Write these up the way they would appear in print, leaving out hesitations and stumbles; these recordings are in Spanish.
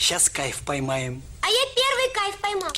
Сейчас кайф поймаем. А я первый кайф поймал.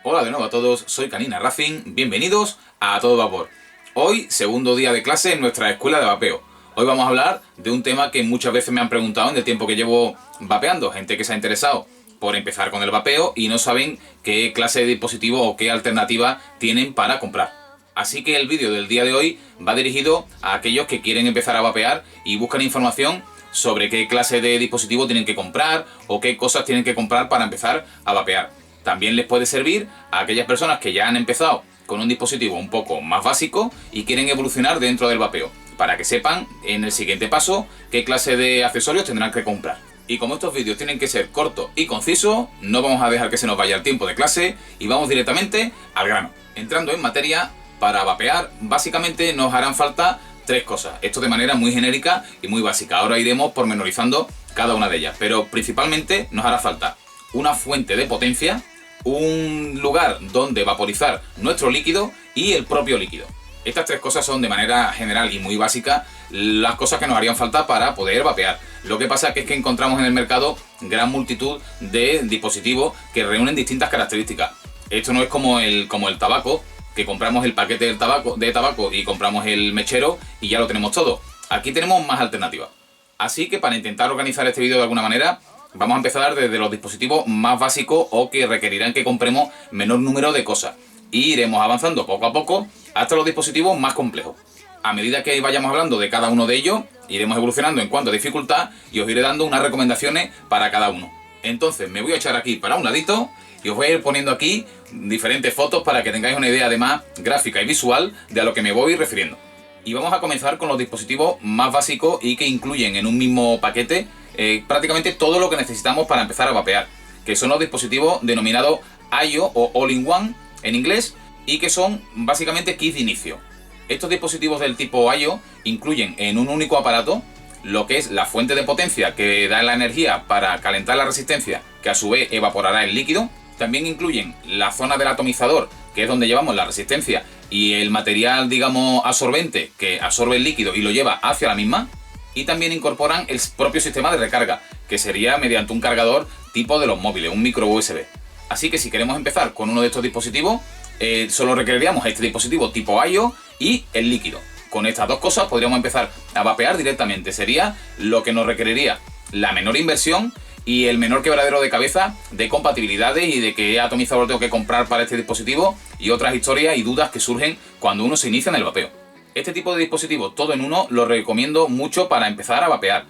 Hola de nuevo a todos, soy Canina Racing, bienvenidos a Todo Vapor. Hoy, segundo día de clase en nuestra escuela de vapeo. Hoy vamos a hablar de un tema que muchas veces me han preguntado en el tiempo que llevo vapeando, gente que se ha interesado por empezar con el vapeo y no saben qué clase de dispositivo o qué alternativa tienen para comprar. Así que el vídeo del día de hoy va dirigido a aquellos que quieren empezar a vapear y buscan información sobre qué clase de dispositivo tienen que comprar o qué cosas tienen que comprar para empezar a vapear. También les puede servir a aquellas personas que ya han empezado con un dispositivo un poco más básico y quieren evolucionar dentro del vapeo, para que sepan en el siguiente paso qué clase de accesorios tendrán que comprar. Y como estos vídeos tienen que ser cortos y concisos, no vamos a dejar que se nos vaya el tiempo de clase y vamos directamente al grano. Entrando en materia, para vapear básicamente nos harán falta tres cosas, esto de manera muy genérica y muy básica. Ahora iremos pormenorizando cada una de ellas, pero principalmente nos hará falta una fuente de potencia, un lugar donde vaporizar nuestro líquido y el propio líquido. Estas tres cosas son de manera general y muy básica las cosas que nos harían falta para poder vapear. Lo que pasa es que encontramos en el mercado gran multitud de dispositivos que reúnen distintas características. Esto no es como el tabaco, que compramos el paquete de tabaco y compramos el mechero y ya lo tenemos todo. Aquí tenemos más alternativas. Así que para intentar organizar este vídeo de alguna manera, vamos a empezar desde los dispositivos más básicos o que requerirán que compremos menor número de cosas. Y iremos avanzando poco a poco hasta los dispositivos más complejos. A medida que vayamos hablando de cada uno de ellos, iremos evolucionando en cuanto a dificultad y os iré dando unas recomendaciones para cada uno. Entonces me voy a echar aquí para un ladito y os voy a ir poniendo aquí diferentes fotos para que tengáis una idea además gráfica y visual de a lo que me voy refiriendo. Y vamos a comenzar con los dispositivos más básicos y que incluyen en un mismo paquete prácticamente todo lo que necesitamos para empezar a vapear, que son los dispositivos denominados IO o All-in-One en inglés y que son básicamente kits de inicio. Estos dispositivos del tipo IO incluyen en un único aparato lo que es la fuente de potencia que da la energía para calentar la resistencia, que a su vez evaporará el líquido. También incluyen la zona del atomizador, que es donde llevamos la resistencia y el material, digamos, absorbente que absorbe el líquido y lo lleva hacia la misma. Y también incorporan el propio sistema de recarga, que sería mediante un cargador tipo de los móviles, un micro USB. Así que si queremos empezar con uno de estos dispositivos, solo requeriríamos este dispositivo tipo IO y el líquido. Con estas dos cosas podríamos empezar a vapear directamente. Sería lo que nos requeriría la menor inversión y el menor quebradero de cabeza de compatibilidades y de qué atomizador tengo que comprar para este dispositivo y otras historias y dudas que surgen cuando uno se inicia en el vapeo. Este tipo de dispositivos todo en uno lo recomiendo mucho para empezar a vapear.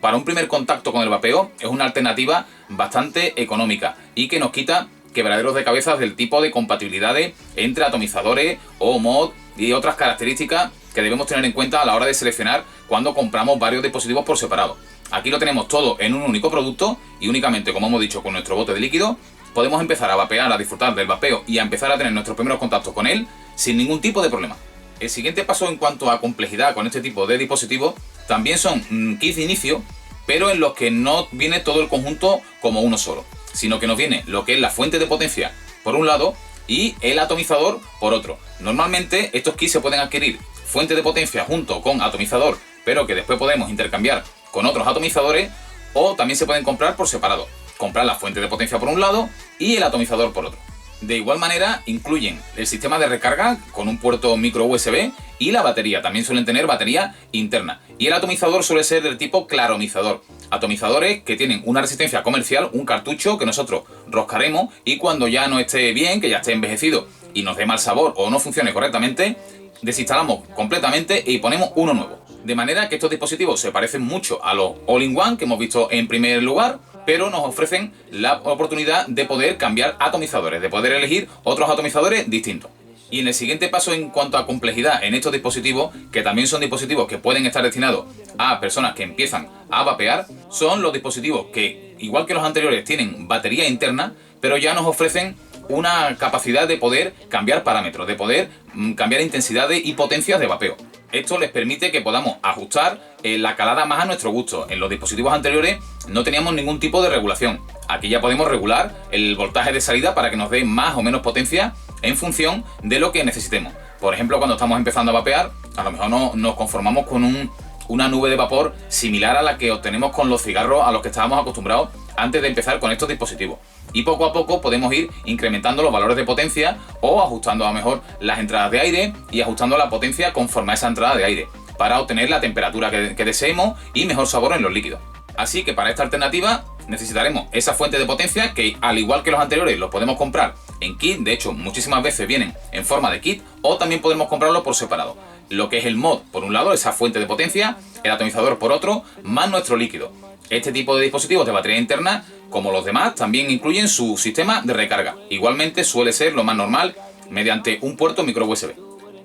Para un primer contacto con el vapeo es una alternativa bastante económica y que nos quita quebraderos de cabezas del tipo de compatibilidades entre atomizadores o mod y otras características que debemos tener en cuenta a la hora de seleccionar cuando compramos varios dispositivos por separado. Aquí lo tenemos todo en un único producto y únicamente, como hemos dicho, con nuestro bote de líquido podemos empezar a vapear, a disfrutar del vapeo y a empezar a tener nuestros primeros contactos con él sin ningún tipo de problema. El siguiente paso en cuanto a complejidad con este tipo de dispositivos también son kits de inicio, pero en los que no viene todo el conjunto como uno solo, sino que nos viene lo que es la fuente de potencia por un lado y el atomizador por otro. Normalmente estos kits se pueden adquirir fuente de potencia junto con atomizador, pero que después podemos intercambiar con otros atomizadores, o también se pueden comprar por separado. Comprar la fuente de potencia por un lado y el atomizador por otro. De igual manera incluyen el sistema de recarga con un puerto micro USB y la batería. También suelen tener batería interna. Y el atomizador suele ser del tipo claromizador. Atomizadores que tienen una resistencia comercial, un cartucho que nosotros roscaremos y cuando ya no esté bien, que ya esté envejecido y nos dé mal sabor o no funcione correctamente, desinstalamos completamente y ponemos uno nuevo. De manera que estos dispositivos se parecen mucho a los All-in-One que hemos visto en primer lugar, pero nos ofrecen la oportunidad de poder cambiar atomizadores, de poder elegir otros atomizadores distintos. Y en el siguiente paso en cuanto a complejidad en estos dispositivos, que también son dispositivos que pueden estar destinados a personas que empiezan a vapear, son los dispositivos que, igual que los anteriores, tienen batería interna, pero ya nos ofrecen una capacidad de poder cambiar parámetros, de poder cambiar intensidades y potencias de vapeo. Esto les permite que podamos ajustar la calada más a nuestro gusto. En los dispositivos anteriores no teníamos ningún tipo de regulación. Aquí ya podemos regular el voltaje de salida para que nos dé más o menos potencia en función de lo que necesitemos. Por ejemplo, cuando estamos empezando a vapear, A lo mejor nos conformamos con una nube de vapor similar a la que obtenemos con los cigarros a los que estábamos acostumbrados antes de empezar con estos dispositivos. Y poco a poco podemos ir incrementando los valores de potencia o ajustando a lo mejor las entradas de aire y ajustando la potencia conforme a esa entrada de aire para obtener la temperatura que deseemos y mejor sabor en los líquidos. Así que para esta alternativa necesitaremos esa fuente de potencia que, al igual que los anteriores, los podemos comprar en kit. De hecho, muchísimas veces vienen en forma de kit, o también podemos comprarlo por separado. Lo que es el mod, por un lado, esa fuente de potencia, el atomizador por otro, más nuestro líquido. Este tipo de dispositivos de batería interna, como los demás, también incluyen su sistema de recarga. Igualmente suele ser lo más normal mediante un puerto micro USB.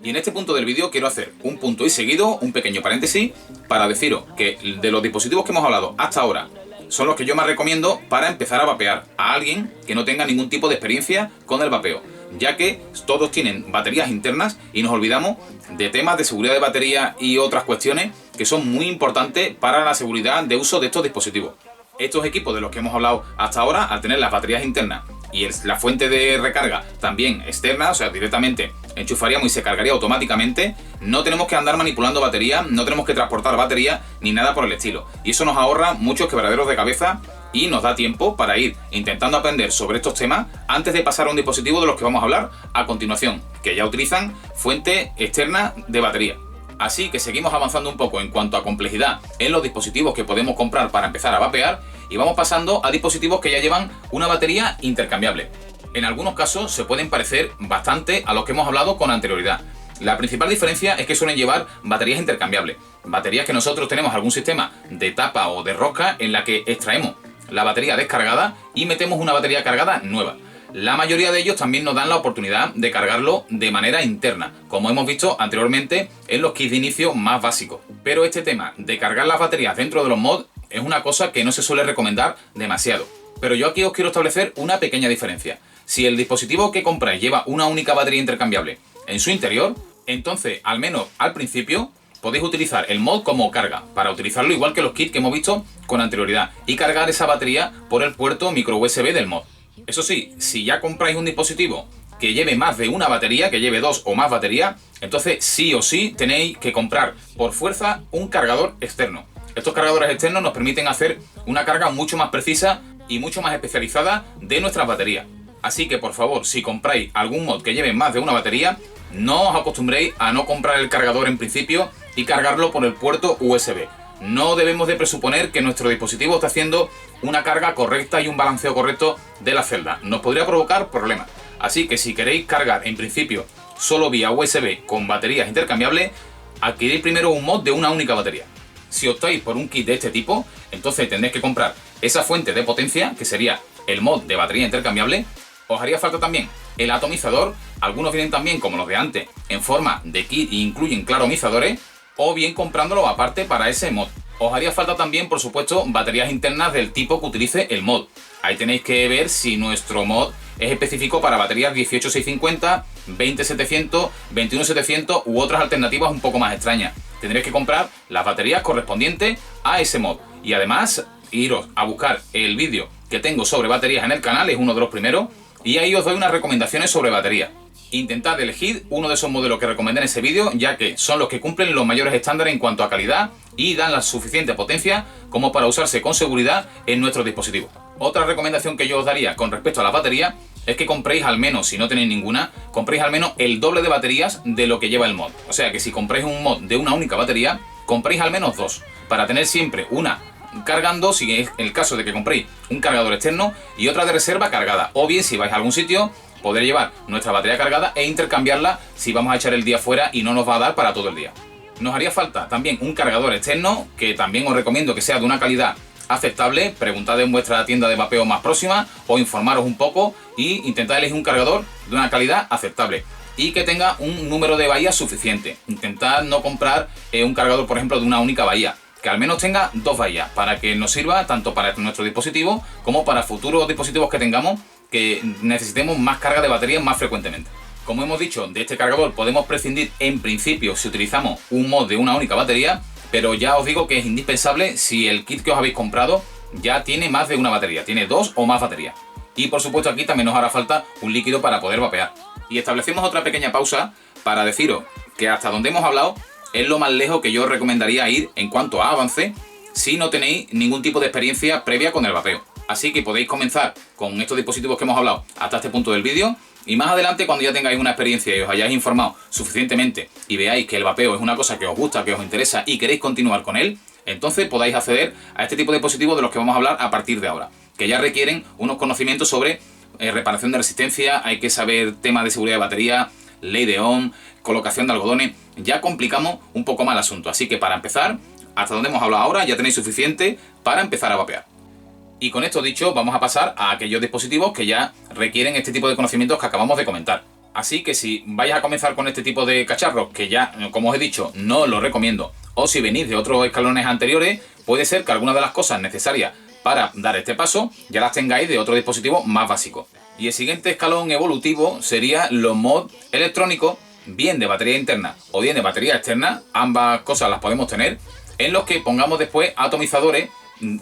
Y en este punto del vídeo quiero hacer un punto y seguido, un pequeño paréntesis, para deciros que de los dispositivos que hemos hablado hasta ahora son los que yo más recomiendo para empezar a vapear a alguien que no tenga ningún tipo de experiencia con el vapeo, ya que todos tienen baterías internas y nos olvidamos de temas de seguridad de batería y otras cuestiones que son muy importantes para la seguridad de uso de estos dispositivos. Estos equipos de los que hemos hablado hasta ahora, al tener las baterías internas y la fuente de recarga también externa, o sea, directamente enchufaríamos y se cargaría automáticamente, no tenemos que andar manipulando batería, no tenemos que transportar batería ni nada por el estilo. Y eso nos ahorra muchos quebraderos de cabeza y nos da tiempo para ir intentando aprender sobre estos temas antes de pasar a un dispositivo de los que vamos a hablar a continuación, que ya utilizan fuente externa de batería. Así que seguimos avanzando un poco en cuanto a complejidad en los dispositivos que podemos comprar para empezar a vapear y vamos pasando a dispositivos que ya llevan una batería intercambiable. En algunos casos se pueden parecer bastante a los que hemos hablado con anterioridad. La principal diferencia es que suelen llevar baterías intercambiables. Baterías que nosotros tenemos algún sistema de tapa o de rosca en la que extraemos la batería descargada y metemos una batería cargada nueva. La mayoría de ellos también nos dan la oportunidad de cargarlo de manera interna, como hemos visto anteriormente en los kits de inicio más básicos. Pero este tema de cargar las baterías dentro de los mods es una cosa que no se suele recomendar demasiado. Pero yo aquí os quiero establecer una pequeña diferencia. Si el dispositivo que compráis lleva una única batería intercambiable en su interior, entonces, al menos al principio, podéis utilizar el mod como carga, para utilizarlo igual que los kits que hemos visto con anterioridad, y cargar esa batería por el puerto micro USB del mod. Eso sí, si ya compráis un dispositivo que lleve más de una batería, que lleve 2 o más baterías, entonces sí o sí tenéis que comprar por fuerza un cargador externo. Estos cargadores externos nos permiten hacer una carga mucho más precisa y mucho más especializada de nuestras baterías. Así que por favor, si compráis algún mod que lleve más de una batería, no os acostumbréis a no comprar el cargador en principio y cargarlo por el puerto USB. No debemos de presuponer que nuestro dispositivo está haciendo una carga correcta y un balanceo correcto de la celda. Nos podría provocar problemas. Así que si queréis cargar en principio solo vía USB con baterías intercambiables, adquirid primero un mod de una única batería. Si optáis por un kit de este tipo, entonces tendréis que comprar esa fuente de potencia, que sería el mod de batería intercambiable. Os haría falta también el atomizador. Algunos vienen también, como los de antes, en forma de kit e incluyen claromizadores, o bien comprándolo aparte para ese mod. Os haría falta también, por supuesto, baterías internas del tipo que utilice el mod. Ahí tenéis que ver si nuestro mod es específico para baterías 18650, 20700, 21700 u otras alternativas un poco más extrañas. Tendréis que comprar las baterías correspondientes a ese mod. Y además, iros a buscar el vídeo que tengo sobre baterías en el canal, es uno de los primeros, y ahí os doy unas recomendaciones sobre baterías. Intentad elegir uno de esos modelos que recomendé en ese vídeo, ya que son los que cumplen los mayores estándares en cuanto a calidad y dan la suficiente potencia como para usarse con seguridad en nuestros dispositivos. Otra recomendación que yo os daría con respecto a las baterías es que compréis al menos, si no tenéis ninguna, compréis al menos el doble de baterías de lo que lleva el mod. O sea que si compráis un mod de una única batería, compréis al menos 2, para tener siempre una cargando, si es el caso de que compréis un cargador externo, y otra de reserva cargada. O bien, si vais a algún sitio, poder llevar nuestra batería cargada e intercambiarla si vamos a echar el día fuera y no nos va a dar para todo el día. Nos haría falta también un cargador externo, que también os recomiendo que sea de una calidad aceptable. Preguntad en vuestra tienda de vapeo más próxima o informaros un poco y intentad elegir un cargador de una calidad aceptable y que tenga un número de bahías suficiente. Intentad no comprar un cargador, por ejemplo, de una única bahía, que al menos tenga 2 bahías, para que nos sirva tanto para nuestro dispositivo como para futuros dispositivos que tengamos que necesitemos más carga de batería más frecuentemente. Como hemos dicho, de este cargador podemos prescindir en principio si utilizamos un mod de una única batería, pero ya os digo que es indispensable si el kit que os habéis comprado ya tiene más de una batería, tiene 2 o más baterías. Y por supuesto aquí también nos hará falta un líquido para poder vapear. Y establecemos otra pequeña pausa para deciros que hasta donde hemos hablado es lo más lejos que yo os recomendaría ir en cuanto a avance si no tenéis ningún tipo de experiencia previa con el vapeo. Así que podéis comenzar con estos dispositivos que hemos hablado hasta este punto del vídeo, y más adelante, cuando ya tengáis una experiencia y os hayáis informado suficientemente y veáis que el vapeo es una cosa que os gusta, que os interesa y queréis continuar con él, entonces podáis acceder a este tipo de dispositivos de los que vamos a hablar a partir de ahora, que ya requieren unos conocimientos sobre reparación de resistencia, hay que saber temas de seguridad de batería, ley de Ohm, colocación de algodones. Ya complicamos un poco más el asunto, así que para empezar, hasta donde hemos hablado ahora ya tenéis suficiente para empezar a vapear. Y con esto dicho, vamos a pasar a aquellos dispositivos que ya requieren este tipo de conocimientos que acabamos de comentar. Así que si vais a comenzar con este tipo de cacharros, que ya, como os he dicho, no os lo recomiendo, o si venís de otros escalones anteriores, puede ser que algunas de las cosas necesarias para dar este paso ya las tengáis de otro dispositivo más básico. Y el siguiente escalón evolutivo sería los mods electrónicos, bien de batería interna o bien de batería externa, ambas cosas las podemos tener, en los que pongamos después atomizadores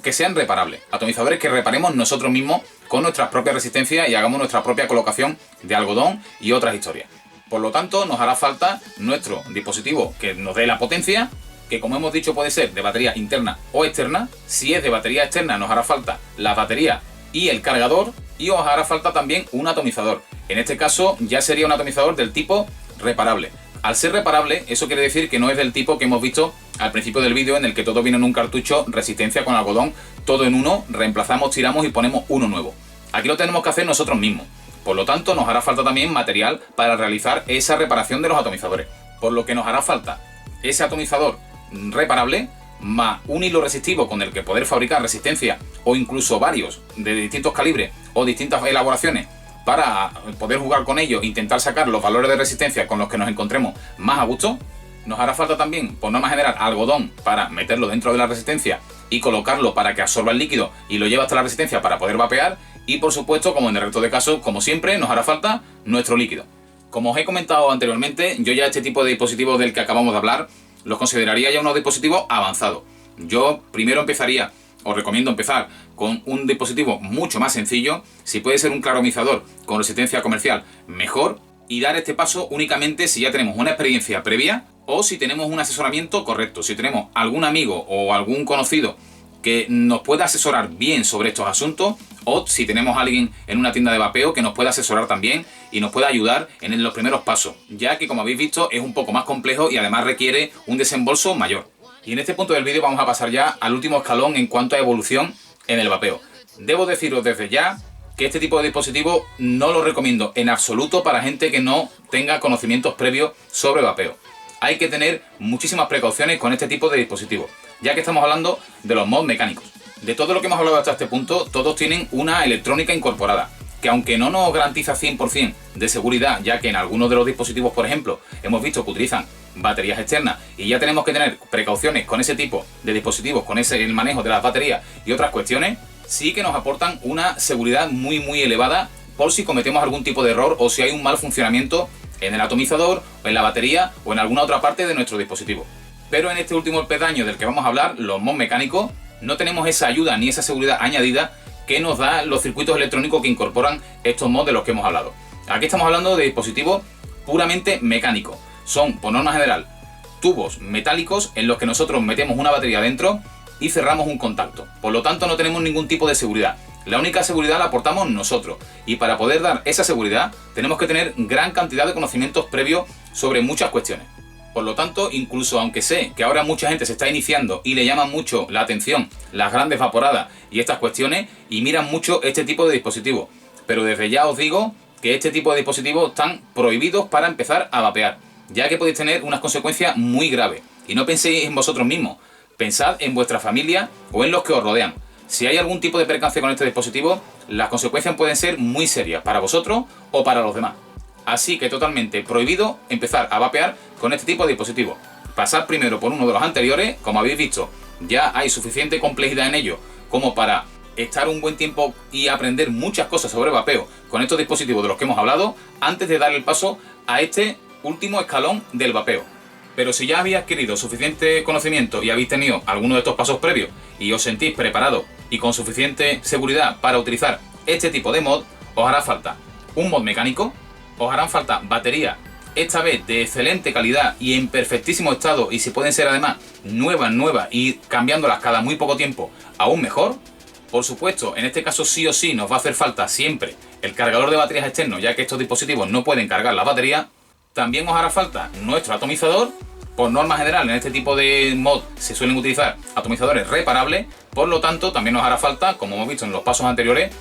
que sean reparables, atomizadores que reparemos nosotros mismos con nuestras propias resistencias y hagamos nuestra propia colocación de algodón y otras historias. Por lo tanto, nos hará falta nuestro dispositivo que nos dé la potencia, que como hemos dicho puede ser de batería interna o externa. Si es de batería externa, nos hará falta la batería y el cargador, y os hará falta también un atomizador. En este caso ya sería un atomizador del tipo reparable. Al ser reparable, eso quiere decir que no es del tipo que hemos visto al principio del vídeo, en el que todo viene en un cartucho, resistencia con algodón, todo en uno, reemplazamos, tiramos y ponemos uno nuevo. Aquí lo tenemos que hacer nosotros mismos. Por lo tanto, nos hará falta también material para realizar esa reparación de los atomizadores. Por lo que nos hará falta ese atomizador reparable, más un hilo resistivo con el que poder fabricar resistencia, o incluso varios de distintos calibres o distintas elaboraciones, para poder jugar con ellos e intentar sacar los valores de resistencia con los que nos encontremos más a gusto. Nos hará falta también, por norma general, algodón para meterlo dentro de la resistencia y colocarlo para que absorba el líquido y lo lleve hasta la resistencia para poder vapear. Y por supuesto, como en el resto de casos, como siempre, nos hará falta nuestro líquido. Como os he comentado anteriormente, yo ya este tipo de dispositivos del que acabamos de hablar los consideraría ya unos dispositivos avanzados. Yo primero empezaría, os recomiendo empezar con un dispositivo mucho más sencillo. Si puede ser un claromizador con resistencia comercial, mejor, y dar este paso únicamente si ya tenemos una experiencia previa o si tenemos un asesoramiento correcto. Si tenemos algún amigo o algún conocido que nos pueda asesorar bien sobre estos asuntos, o si tenemos a alguien en una tienda de vapeo que nos pueda asesorar también y nos pueda ayudar en los primeros pasos, ya que, como habéis visto, es un poco más complejo y además requiere un desembolso mayor. Y en este punto del vídeo vamos a pasar ya al último escalón en cuanto a evolución en el vapeo. Debo deciros desde ya que este tipo de dispositivo no lo recomiendo en absoluto para gente que no tenga conocimientos previos sobre vapeo. Hay que tener muchísimas precauciones con este tipo de dispositivos, ya que estamos hablando de los mods mecánicos. De todo lo que hemos hablado hasta este punto, todos tienen una electrónica incorporada, que aunque no nos garantiza 100% de seguridad, ya que en algunos de los dispositivos, por ejemplo, hemos visto que utilizan baterías externas y ya tenemos que tener precauciones con ese tipo de dispositivos, con el manejo de las baterías y otras cuestiones, sí que nos aportan una seguridad muy elevada por si cometemos algún tipo de error o si hay un mal funcionamiento en el atomizador o en la batería o en alguna otra parte de nuestro dispositivo. Pero en este último peldaño del que vamos a hablar, los mods mecánicos, no tenemos esa ayuda ni esa seguridad añadida que nos da los circuitos electrónicos que incorporan estos mods de los que hemos hablado. Aquí estamos hablando de dispositivos puramente mecánicos. Son, por norma general, tubos metálicos en los que nosotros metemos una batería dentro y cerramos un contacto. Por lo tanto, no tenemos ningún tipo de seguridad. La única seguridad la aportamos nosotros. Y para poder dar esa seguridad, tenemos que tener gran cantidad de conocimientos previos sobre muchas cuestiones. Por lo tanto, incluso aunque sé que ahora mucha gente se está iniciando y le llaman mucho la atención las grandes vaporadas y estas cuestiones, y miran mucho este tipo de dispositivos, pero desde ya os digo que este tipo de dispositivos están prohibidos para empezar a vapear, ya que podéis tener unas consecuencias muy graves. Y no penséis en vosotros mismos, pensad en vuestra familia o en los que os rodean. Si hay algún tipo de percance con este dispositivo, las consecuencias pueden ser muy serias para vosotros o para los demás. Así que totalmente prohibido empezar a vapear con este tipo de dispositivos. Pasad primero por uno de los anteriores. Como habéis visto, ya hay suficiente complejidad en ello como para estar un buen tiempo y aprender muchas cosas sobre vapeo con estos dispositivos de los que hemos hablado, antes de dar el paso a este último escalón del vapeo. Pero si ya habéis adquirido suficiente conocimiento y habéis tenido alguno de estos pasos previos y os sentís preparados y con suficiente seguridad para utilizar este tipo de mod, os hará falta un mod mecánico, os harán falta batería esta vez de excelente calidad y en perfectísimo estado, y si pueden ser además nuevas y cambiándolas cada muy poco tiempo, aún mejor. Por supuesto, en este caso sí o sí nos va a hacer falta siempre el cargador de baterías externo, ya que estos dispositivos no pueden cargar la batería. También os hará falta nuestro atomizador. Por norma general, en este tipo de mod se suelen utilizar atomizadores reparables, por lo tanto también nos hará falta, como hemos visto en los pasos anteriores,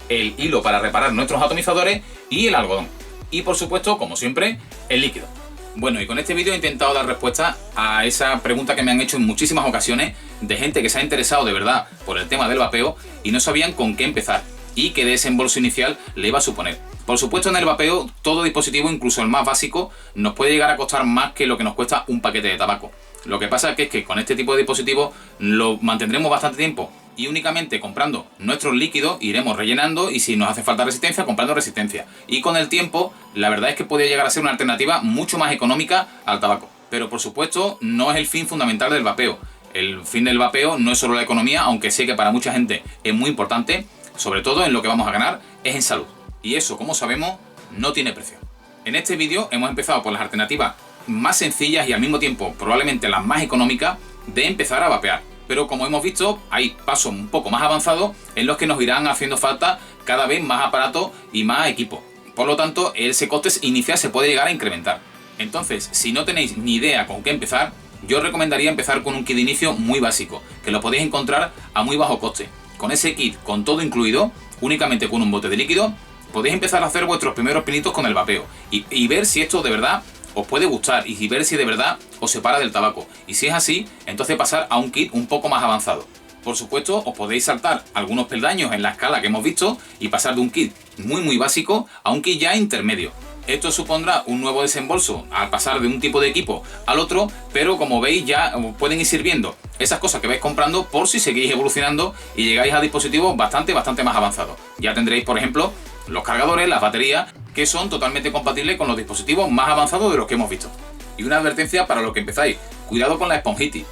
el hilo para reparar nuestros atomizadores y el algodón. Y por supuesto, como siempre, el líquido. Bueno, y con este vídeo he intentado dar respuesta a esa pregunta que me han hecho en muchísimas ocasiones de gente que se ha interesado de verdad por el tema del vapeo y no sabían con qué empezar y qué desembolso inicial le iba a suponer. Por supuesto, en el vapeo, todo dispositivo, incluso el más básico, nos puede llegar a costar más que lo que nos cuesta un paquete de tabaco. Lo que pasa es que con este tipo de dispositivos lo mantendremos bastante tiempo y únicamente comprando nuestros líquidos iremos rellenando, y si nos hace falta resistencia, comprando resistencia. Y con el tiempo, la verdad es que puede llegar a ser una alternativa mucho más económica al tabaco. Pero por supuesto, no es el fin fundamental del vapeo. El fin del vapeo no es solo la economía, aunque sé que para mucha gente es muy importante, sobre todo en lo que vamos a ganar, es en salud. Y eso, como sabemos, no tiene precio. En este vídeo hemos empezado por las alternativas más sencillas y al mismo tiempo probablemente las más económicas de empezar a vapear. Pero como hemos visto, hay pasos un poco más avanzados en los que nos irán haciendo falta cada vez más aparatos y más equipo. Por lo tanto, ese coste inicial se puede llegar a incrementar. Entonces, si no tenéis ni idea con qué empezar, yo os recomendaría empezar con un kit de inicio muy básico, que lo podéis encontrar a muy bajo coste. Con ese kit, con todo incluido, únicamente con un bote de líquido, podéis empezar a hacer vuestros primeros pinitos con el vapeo y ver si esto de verdad os puede gustar y ver si de verdad os separa del tabaco. Y si es así, entonces pasar a un kit un poco más avanzado. Por supuesto, os podéis saltar algunos peldaños en la escala que hemos visto y pasar de un kit muy básico a un kit ya intermedio. Esto supondrá un nuevo desembolso al pasar de un tipo de equipo al otro, pero como veis ya pueden ir sirviendo esas cosas que vais comprando por si seguís evolucionando y llegáis a dispositivos bastante más avanzados. Ya tendréis, por ejemplo, los cargadores, las baterías, que son totalmente compatibles con los dispositivos más avanzados de los que hemos visto. Y una advertencia para los que empezáis: cuidado con la esponjitis,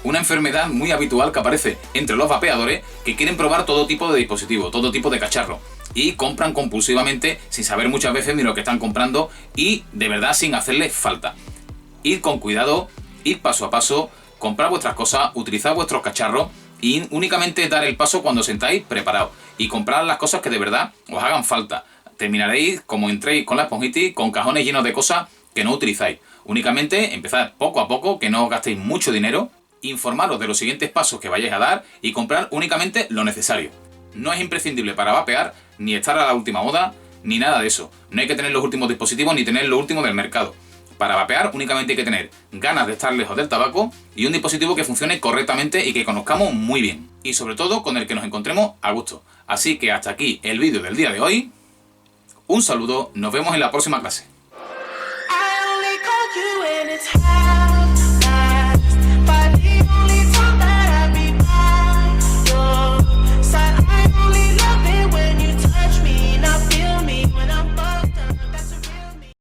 una enfermedad muy habitual que aparece entre los vapeadores que quieren probar todo tipo de dispositivos, todo tipo de cacharros, y compran compulsivamente sin saber muchas veces ni lo que están comprando y de verdad sin hacerles falta. Id con cuidado, id paso a paso, comprad vuestras cosas, utilizad vuestros cacharros y únicamente dar el paso cuando sentáis preparados y comprad las cosas que de verdad os hagan falta. Terminaréis como entréis con la esponjitis, con cajones llenos de cosas que no utilizáis. Únicamente empezad poco a poco, que no os gastéis mucho dinero, informaros de los siguientes pasos que vayáis a dar y comprar únicamente lo necesario. No es imprescindible para vapear ni estar a la última moda ni nada de eso. No hay que tener los últimos dispositivos ni tener lo último del mercado. Para vapear únicamente hay que tener ganas de estar lejos del tabaco y un dispositivo que funcione correctamente y que conozcamos muy bien. Y sobre todo con el que nos encontremos a gusto. Así que hasta aquí el vídeo del día de hoy. Un saludo, nos vemos en la próxima clase. I only call you when it's high.